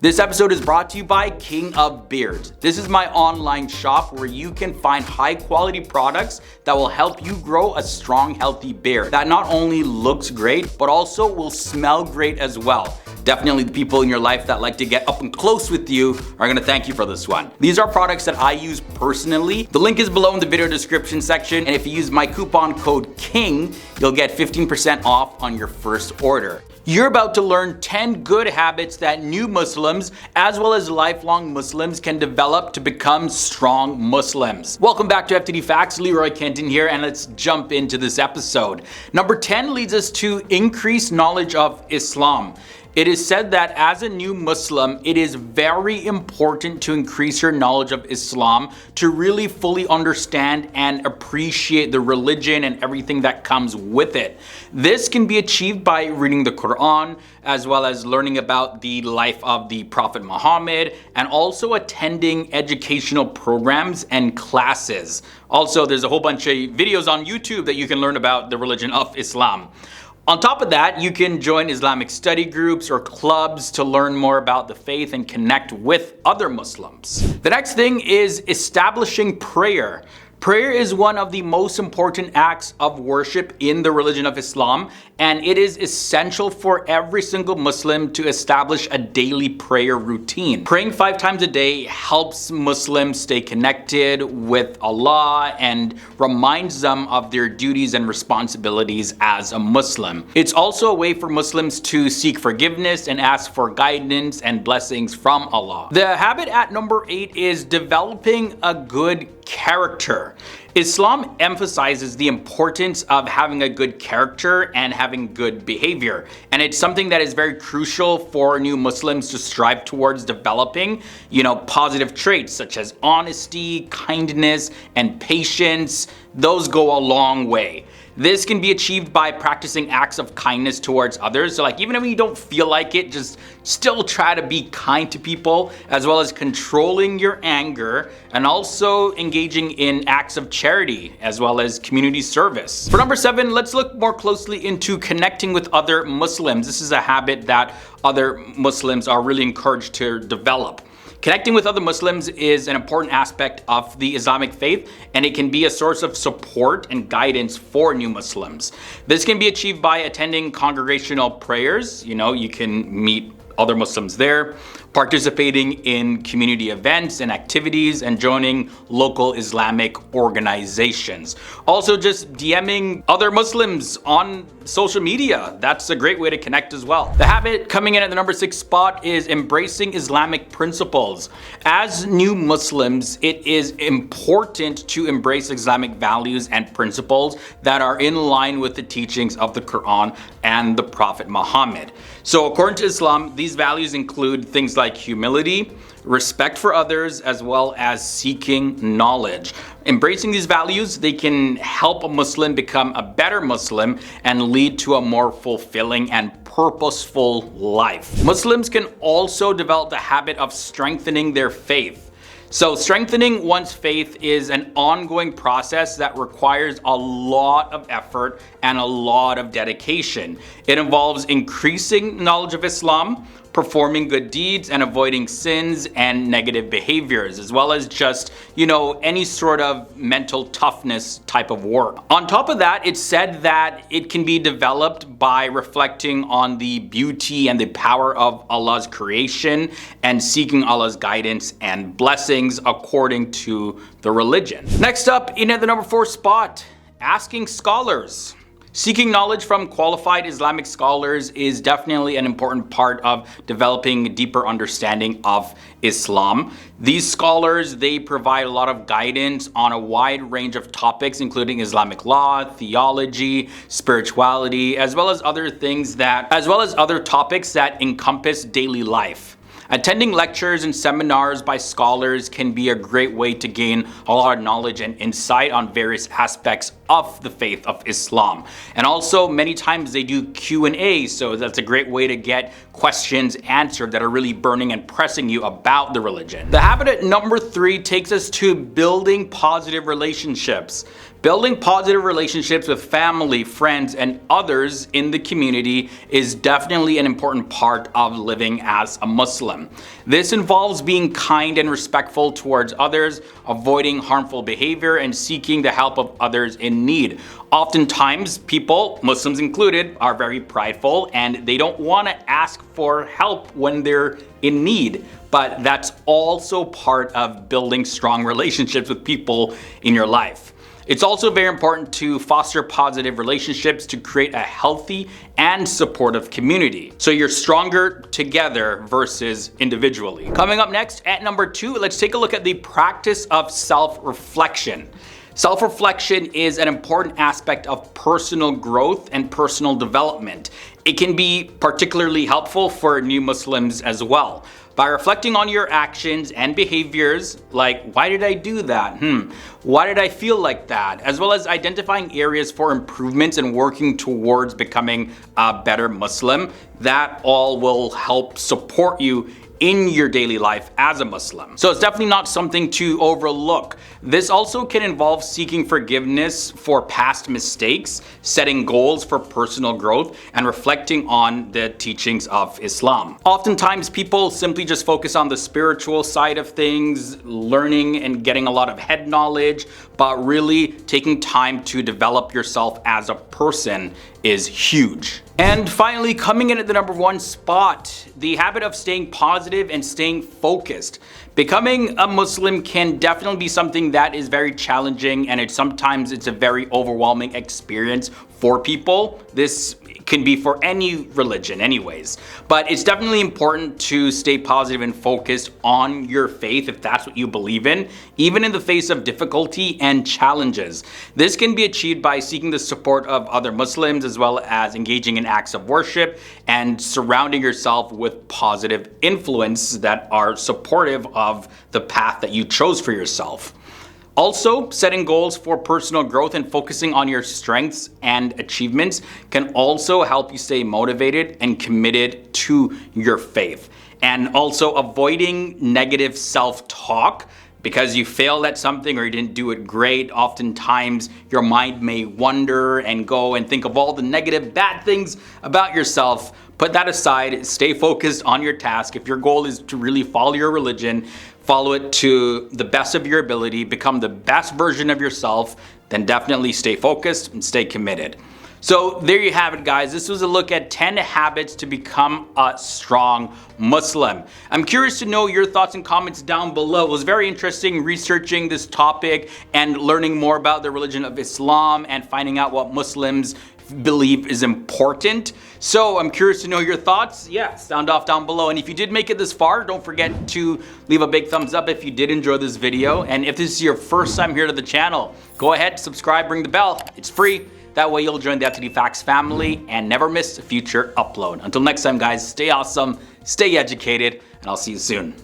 This episode is brought to you by King of Beards. This is my online shop where you can find high quality products that will help you grow a strong, healthy beard that not only looks great, but also will smell great as well. Definitely the people in your life that like to get up and close with you are gonna thank you for this one. These are products that I use personally. The link is below in the video description section, and if you use my coupon code KING, you'll get 15% off on your first order. You're about to learn 10 good habits that new Muslims, as well as lifelong Muslims, can develop to become strong Muslims. Welcome back to FTD Facts. Leroy Kenton here, and let's jump into this episode. Number 10 leads us to increased knowledge of Islam. It is said that as a new Muslim, it is very important to increase your knowledge of Islam to really fully understand and appreciate the religion and everything that comes with it. This can be achieved by reading the Quran, as well as learning about the life of the Prophet Muhammad, and also attending educational programs and classes. Also, there's a whole bunch of videos on YouTube that you can learn about the religion of Islam. On top of that, you can join Islamic study groups or clubs to learn more about the faith and connect with other Muslims. The next thing is establishing prayer. Prayer is one of the most important acts of worship in the religion of Islam, and it is essential for every single Muslim to establish a daily prayer routine. Praying 5 times a day helps Muslims stay connected with Allah and reminds them of their duties and responsibilities as a Muslim. It's also a way for Muslims to seek forgiveness and ask for guidance and blessings from Allah. The habit at number 8 is developing a good character. Islam emphasizes the importance of having a good character and having good behavior. And it's something that is very crucial for new Muslims to strive towards developing, positive traits such as honesty, kindness, and patience. Those go a long way. This can be achieved by practicing acts of kindness towards others. So even if you don't feel like it, just still try to be kind to people, as well as controlling your anger and also engaging in acts of charity as well as community service. For number 7, let's look more closely into connecting with other Muslims. This is a habit that other Muslims are really encouraged to develop. Connecting with other Muslims is an important aspect of the Islamic faith, and it can be a source of support and guidance for new Muslims. This can be achieved by attending congregational prayers. You can meet other Muslims there, participating in community events and activities, and joining local Islamic organizations. Also, just DMing other Muslims on social media. That's a great way to connect as well. The habit coming in at the number 6 spot is embracing Islamic principles. As new Muslims, it is important to embrace Islamic values and principles that are in line with the teachings of the Quran and the Prophet Muhammad. So according to Islam, these values include things like humility, respect for others, as well as seeking knowledge. Embracing these values, they can help a Muslim become a better Muslim and lead to a more fulfilling and purposeful life. Muslims can also develop the habit of strengthening their faith. So strengthening one's faith is an ongoing process that requires a lot of effort and a lot of dedication. It involves increasing knowledge of Islam, performing good deeds, and avoiding sins and negative behaviors, as well as just, any sort of mental toughness type of work. On top of that, it's said that it can be developed by reflecting on the beauty and the power of Allah's creation and seeking Allah's guidance and blessings according to the religion. Next up, in at the number 4 spot, asking scholars. Seeking knowledge from qualified Islamic scholars is definitely an important part of developing a deeper understanding of Islam. These scholars, they provide a lot of guidance on a wide range of topics, including Islamic law, theology, spirituality, as well as other topics that encompass daily life. Attending lectures and seminars by scholars can be a great way to gain a lot of knowledge and insight on various aspects of the faith of Islam. And also, many times they do Q&A, so that's a great way to get questions answered that are really burning and pressing you about the religion. The habit at number 3 takes us to building positive relationships. Building positive relationships with family, friends, and others in the community is definitely an important part of living as a Muslim. This involves being kind and respectful towards others, avoiding harmful behavior, and seeking the help of others in need. Oftentimes, people, Muslims included, are very prideful and they don't want to ask for help when they're in need. But that's also part of building strong relationships with people in your life. It's also very important to foster positive relationships to create a healthy and supportive community. So you're stronger together versus individually. Coming up next at number 2, let's take a look at the practice of self-reflection. Self-reflection is an important aspect of personal growth and personal development. It can be particularly helpful for new Muslims as well. By reflecting on your actions and behaviors, like why did I do that? Why did I feel like that? As well as identifying areas for improvements and working towards becoming a better Muslim, that all will help support you in your daily life as a Muslim. So it's definitely not something to overlook. This also can involve seeking forgiveness for past mistakes, setting goals for personal growth, and reflecting on the teachings of Islam. Oftentimes people simply just focus on the spiritual side of things, learning and getting a lot of head knowledge, but really taking time to develop yourself as a person is huge. And finally, coming in at the number 1 spot, the habit of staying positive and staying focused. Becoming a Muslim can definitely be something that is very challenging, and sometimes it's a very overwhelming experience for people. This can be for any religion anyways. But it's definitely important to stay positive and focused on your faith if that's what you believe in, even in the face of difficulty and challenges. This can be achieved by seeking the support of other Muslims, as well as engaging in acts of worship and surrounding yourself with positive influence that are supportive of the path that you chose for yourself. Also, setting goals for personal growth and focusing on your strengths and achievements can also help you stay motivated and committed to your faith. And also avoiding negative self-talk. Because you failed at something or you didn't do it great, oftentimes your mind may wander and go and think of all the negative, bad things about yourself. Put that aside, stay focused on your task. If your goal is to really follow your religion, follow it to the best of your ability, become the best version of yourself, then definitely stay focused and stay committed. So there you have it, guys. This was a look at 10 habits to become a strong Muslim. I'm curious to know your thoughts and comments down below. It was very interesting researching this topic and learning more about the religion of Islam and finding out what Muslims believe is important. So I'm curious to know your thoughts. Yeah, sound off down below. And if you did make it this far, don't forget to leave a big thumbs up if you did enjoy this video. And if this is your first time here to the channel, go ahead, subscribe, ring the bell. It's free. That way you'll join the FTD Facts family and never miss a future upload. Until next time, guys, stay awesome, stay educated, and I'll see you soon.